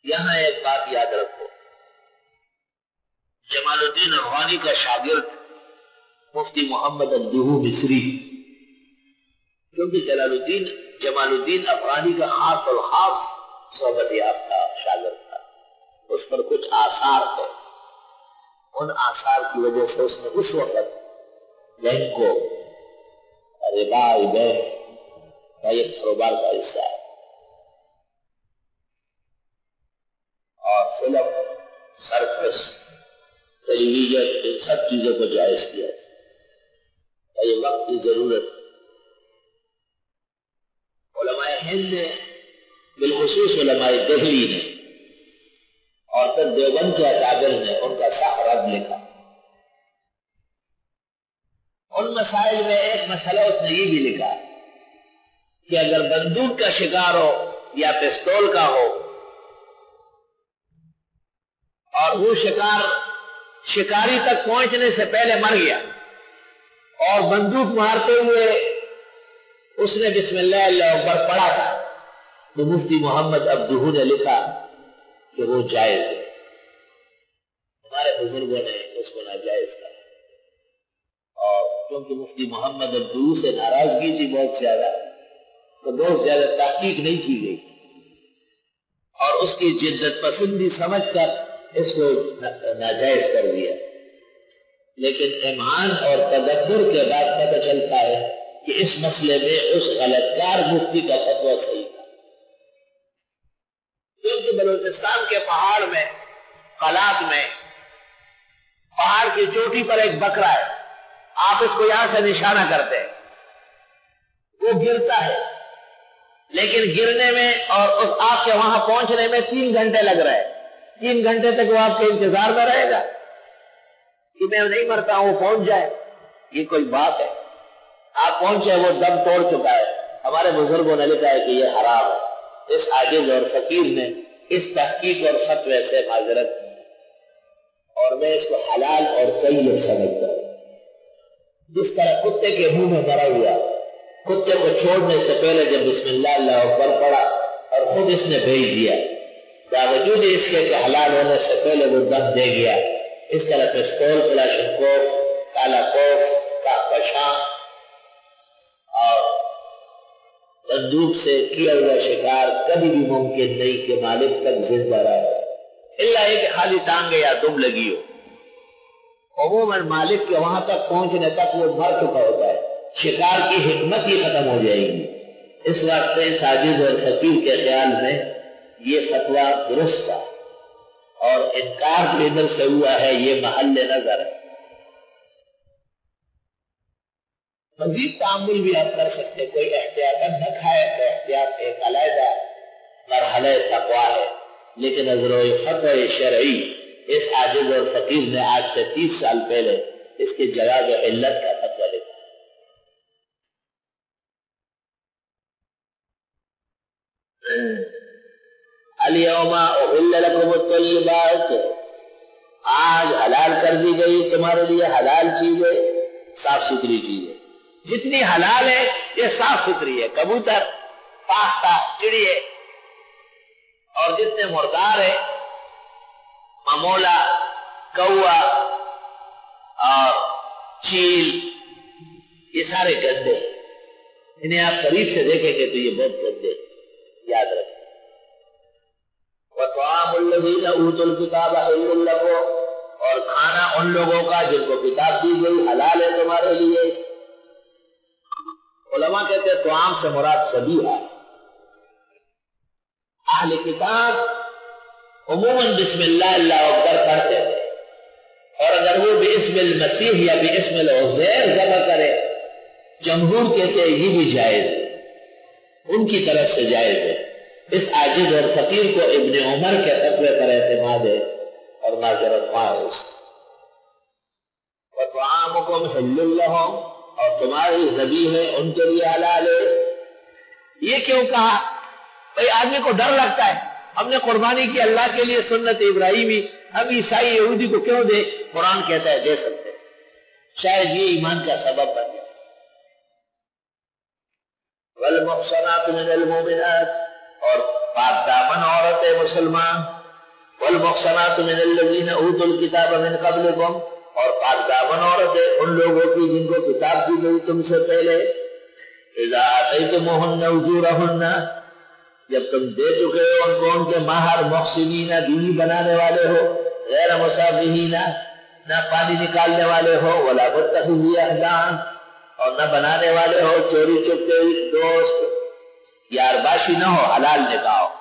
یہاں ایک بات یاد رکھو، جمال الدین افغانی کا شاگرد مفتی محمد الدہو مصری، کیونکہ جمال الدین افغانی کا خاص الخاص صحبت یافتہ شاگرد تھا، اس پر کچھ آثار تھے، ان آثار کی وجہ سے اس نے اس وقت بینک کو ربا بینک کا ایک کاروبار کا حصہ ہے اور فلم، سرکس، ٹیلی ویژن، ان سب چیزوں کو جائز کیا ہے۔ یہ وقت کی ضرورت ہے۔ علماء ہند نے، بالخصوص علماء دہلی نے اور پھر دیوبند کے اکابر نے ان کا صح رد لکھا۔ ان مسائل میں ایک مسئلہ اس نے یہ بھی لکھا کہ اگر بندوق کا شکار ہو یا پستول کا ہو اور وہ شکاری تک پہنچنے سے پہلے مر گیا اور بندوق مارتے ہوئے اس نے بسم اللہ اللہ اکبر پڑھا تھا، تو مفتی محمد الدہو نے لکھا کہ وہ جائز ہے۔ ہمارے بزرگوں نے اس کو ناجائز کہا، اور کیونکہ مفتی محمد الدہو سے ناراضگی تھی بہت زیادہ، تو بہت زیادہ تحقیق نہیں کی گئی اور اس کی جدت پسندی سمجھ کر اس کو ناجائز کر دیا۔ لیکن ایمان اور تدبر کے بعد پتہ چلتا ہے کہ اس مسئلے میں اس غلط کار مفتی کا فتویٰ صحیح تھا، کیونکہ بلوچستان کے پہاڑ میں، قلات میں، پہاڑ کی چوٹی پر ایک بکرا ہے، آپ اس کو یہاں سے نشانہ کرتے ہیں، وہ گرتا ہے، لیکن گرنے میں اور اس آپ کے وہاں پہنچنے میں 3 گھنٹے لگ رہے ہیں۔ 3 گھنٹے تک وہ آپ کے انتظار میں رہے گا کہ میں نہیں مرتا ہوں، وہ پہنچ جائے؟ یہ کوئی بات ہے؟ آپ پہنچے، وہ دم توڑ چکا ہے۔ ہمارے بزرگوں نے لکھا ہے کہ یہ حرام ہے۔ اس عاجز اور فقیر نے اس تحقیق اور فتوے سے معذرت کی، اور میں اس کو حلال اور طیب سمجھتا ہوں۔ جس طرح کتے کے منہ میں مرا ہوا، کتے کو چھوڑنے سے پہلے جب بسم اللہ اللہ اکبر پڑا اور خود اس نے بھیج دیا، باوجود اس کے کہ حلال ہونے سے پہلے وہ دم دے گیا، اس طرح پستول، کلاشنکوف، کالا کوف، کہکشاں اور بندوق سے کیا ہوا شکار کبھی بھی ممکن نہیں کہ مالک تک زندہ رہے، الا یہ کہ خالی ٹانگے یا دم لگی ہو۔ عموماً مالک کے وہاں تک پہنچنے تک وہ مر چکا ہوتا ہے، شکار کی حکمت ہی ختم ہو جائے گی۔ اس واسطے اس عاجز اور فقیر کے خیال میں یہ فتویٰ درست تھا، اور انکار جو ادھر سے ہوا ہے یہ محل نظر ہے۔ مزید تعامل بھی آپ کر سکتے، کوئی احتیاط نہ کھائے تو احتیاط ایک علیحدہ مرحلہ تقویٰ ہے، لیکن نظر فتویٰ شرعی اس عاجز اور فقیر نے آج سے 30 سال پہلے اس کے جواب علت کا فتویٰ لکھا۔ الیوم احل لکم الطیبات، آج حلال کر دی گئی تمہارے لیے حلال چیزیں، صاف ستھری چیزیں، جتنی حلال ہے یہ صاف ستھری ہے، کبوتر، پاختہ، چڑیے، اور جتنے مردار ہے، ممولا، کوا اور چیل، یہ سارے گندے، انہیں آپ قریب سے دیکھیں گے تو یہ بہت گندے، یاد رکھیں۔ وَطَعَامُ الَّذِينَ أُوتُوا الْكِتَابَ حِلٌّ لَكُمْ، اور کھانا ان لوگوں کا جن کو کتاب دی گئی حلال ہے تمہارے لیے۔ علماء کہتے ہیں طعام سے مراد سبھی ہے۔ اہل کتاب عموماً بسم اللہ اللہ اکبر پڑھتے تھے، اور اگر وہ باسم المسیح یا باسم العزیر ذبح کرے، جمہور کہتے ہیں یہ بھی جائز ہے، ان کی طرف سے جائز ہے۔ اس عاجز اور فقیر کو ابن عمر کے فتوے پر اعتماد ہے اور معذرت خواہ ہے۔ وَطَعَامُكُمْ حِلٌّ لَهُمْ، اور تمہاری ذبیحیں ان کے لیے حلال ہے۔ یہ کیوں کہا؟ بھئی آدمی کو ڈر لگتا ہے، ہم نے قربانی کی اللہ کے لیے سنت ابراہیمی، ہم عیسائی یہودی کو کیوں دے؟ قرآن کہتا ہے دے سکتے، شاید یہ ایمان کا سبب بن جائے۔ وَالْمُحْصَنَاتُ مِنَ الْمُؤْمِنَاتِ، اور پاک دامن عورت مسلمان، والمحصنات من الذین اوتوا الکتاب من قبلکم، اور پاک دامن عورت ان لوگوں کی جن کو کتاب دی گئی تم سے پہلے، اذا آتیتموہن اجورہن، جب تم دے چکے ہو ان کو ان کے مہر، محسنین بیوی بنانے والے ہو، غیر مسافحین نہ پانی نکالنے والے ہو، ولا متخذی اخدان اور نہ بنانے والے ہو چوری چپکے دوست، یار باشی نہ ہو، حلال نکاح ہو۔